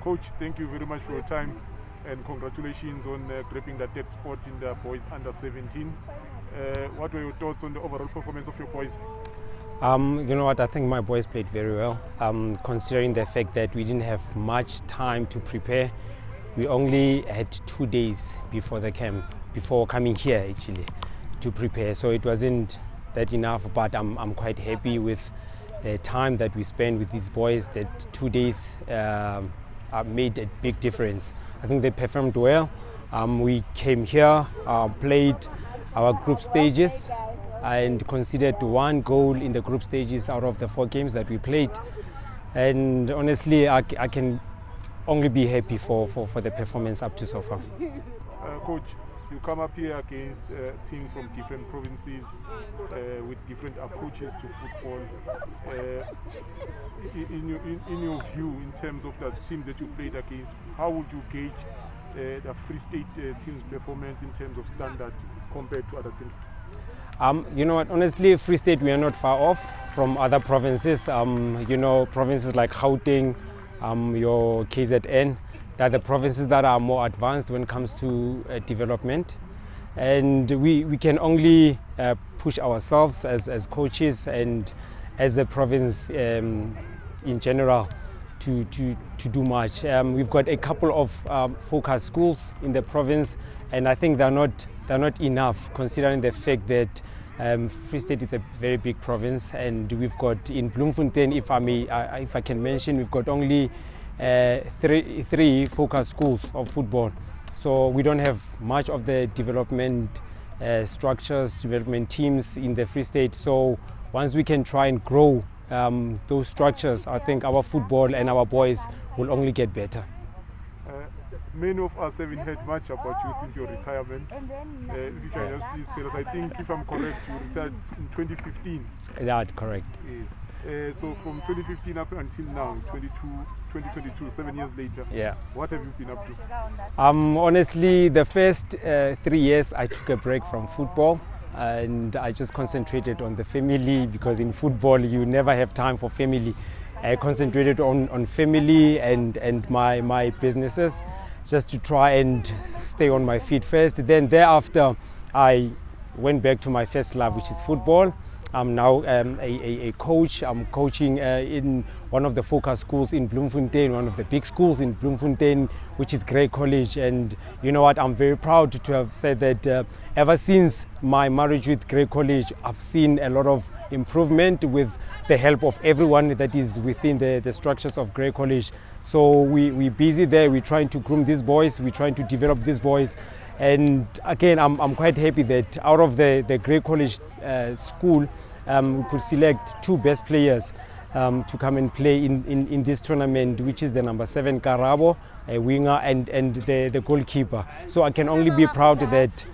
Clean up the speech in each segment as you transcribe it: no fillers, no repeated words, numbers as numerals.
Coach, thank you very much for your time and congratulations on grabbing the third spot in the boys under 17. What were your thoughts on the overall performance of your boys? You know what, I think my boys played very well, considering the fact that we didn't have much time to prepare. We only had 2 days before the camp, before coming here actually, to prepare. So it wasn't that enough, but I'm quite happy with the time that we spent with these boys. That 2 days made a big difference. I think they performed well. We came here, played our group stages, and considered 1 goal in the group stages out of the 4 games that we played. And honestly, I can only be happy for the performance up to so far. Coach, you come up here against teams from different provinces with different approaches to football. In your view, in terms of the teams that you played against, how would you gauge the Free State team's performance in terms of standard compared to other teams? You know what, honestly, Free State, we are not far off from other provinces. You know, provinces like Gauteng, your KZN, they're the provinces that are more advanced when it comes to development. And we can only push ourselves as coaches and as a province in general to do much. We've got a couple of focus schools in the province, and I think they're not enough, considering the fact that Free State is a very big province, and we've got in Bloemfontein, if I can mention, we've got only three focus schools of football. So we don't have much of the development structures, development teams in the Free State. So once we can try and grow those structures, I think our football and our boys will only get better. Many of us haven't heard much about you since your retirement. If you can just please tell us, I think if I'm correct, you retired in 2015. That's correct. Yes. So from 2015 up until now, 2022, 7 years later, yeah. What have you been up to? Honestly, the first 3 years I took a break from football, and I just concentrated on the family, because in football you never have time for family. I concentrated on family and my businesses, just to try and stay on my feet first. Then thereafter I went back to my first love, which is football. I'm now a coach. I'm coaching in one of the focus schools in Bloemfontein, one of the big schools in Bloemfontein, which is Grey College. And you know what, I'm very proud to have said that ever since my marriage with Grey College, I've seen a lot of improvement with the help of everyone that is within the structures of Grey College. So we're busy there. We're trying to groom these boys. We're trying to develop these boys. And again, I'm quite happy that out of the Grey College school, we could select 2 best players to come and play in this tournament, which is the number 7 Karabo, a winger, and the goalkeeper. So I can only be proud that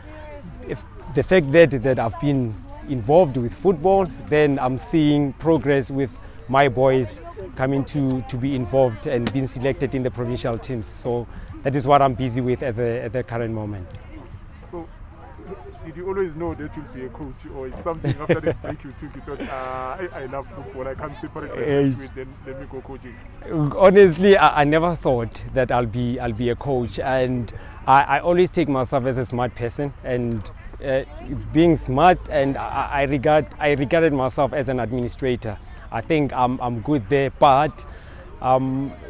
if the fact that I've been involved with football, then I'm seeing progress with my boys coming to be involved and being selected in the provincial teams. So that is what I'm busy with at the current moment. So did you always know that you'll be a coach, or it's something after the break you took, you thought, I love football, I can't separate myself to it, then let me go coaching? Honestly, I never thought that I'll be a coach, and I always take myself as a smart person, and being smart, and I regarded myself as an administrator. I think I'm good there, but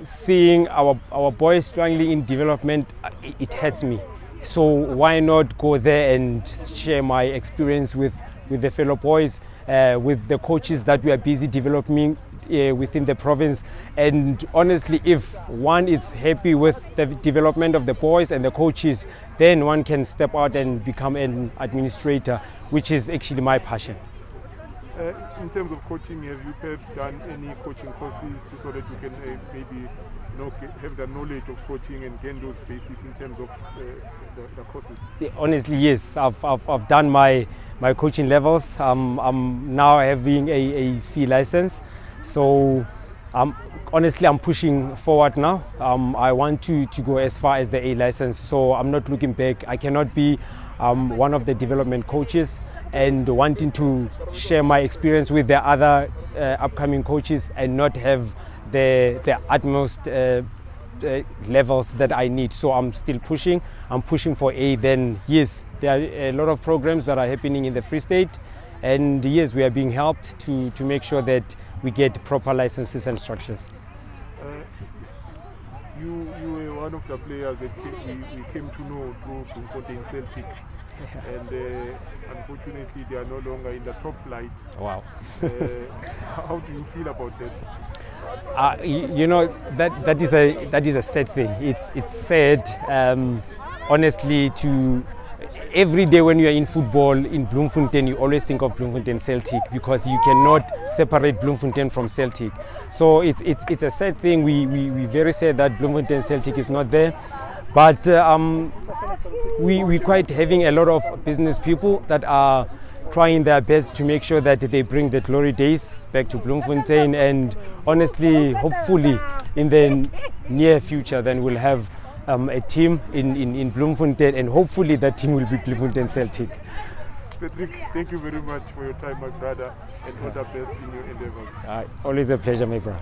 seeing our boys struggling in development, it hurts me. So why not go there and share my experience with the fellow boys, with the coaches that we are busy developing within the province. And honestly, if one is happy with the development of the boys and the coaches, then one can step out and become an administrator, which is actually my passion. In terms of coaching, have you perhaps done any coaching courses so that you can maybe have the knowledge of coaching and gain those basics in terms of the courses? Yeah, honestly, yes. I've done my coaching levels. I'm now having a C license, so honestly, I'm pushing forward now. I want to go as far as the A license, so I'm not looking back. I cannot be one of the development coaches and wanting to share my experience with the other upcoming coaches and not have the utmost levels that I need. So I'm still pushing. I'm pushing for A. Then yes, there are a lot of programs that are happening in the Free State, and yes, we are being helped to make sure that we get proper licenses and structures. You were one of the players that we came to know through Bloemfontein Celtic, and unfortunately they are no longer in the top flight. Wow. How do you feel about that? That is a sad thing. It's sad, honestly. To every day when you are in football in Bloemfontein, you always think of Bloemfontein Celtic, because you cannot separate Bloemfontein from Celtic. So it's a sad thing. We very sad that Bloemfontein Celtic is not there, but we quite having a lot of business people that are trying their best to make sure that they bring the glory days back to Bloemfontein, and honestly, hopefully in the near future then we'll have a team in Bloemfontein, and hopefully that team will be Bloemfontein Celtic. Patrick, thank you very much for your time, my brother, and all the best in your endeavors. Always a pleasure, my brother.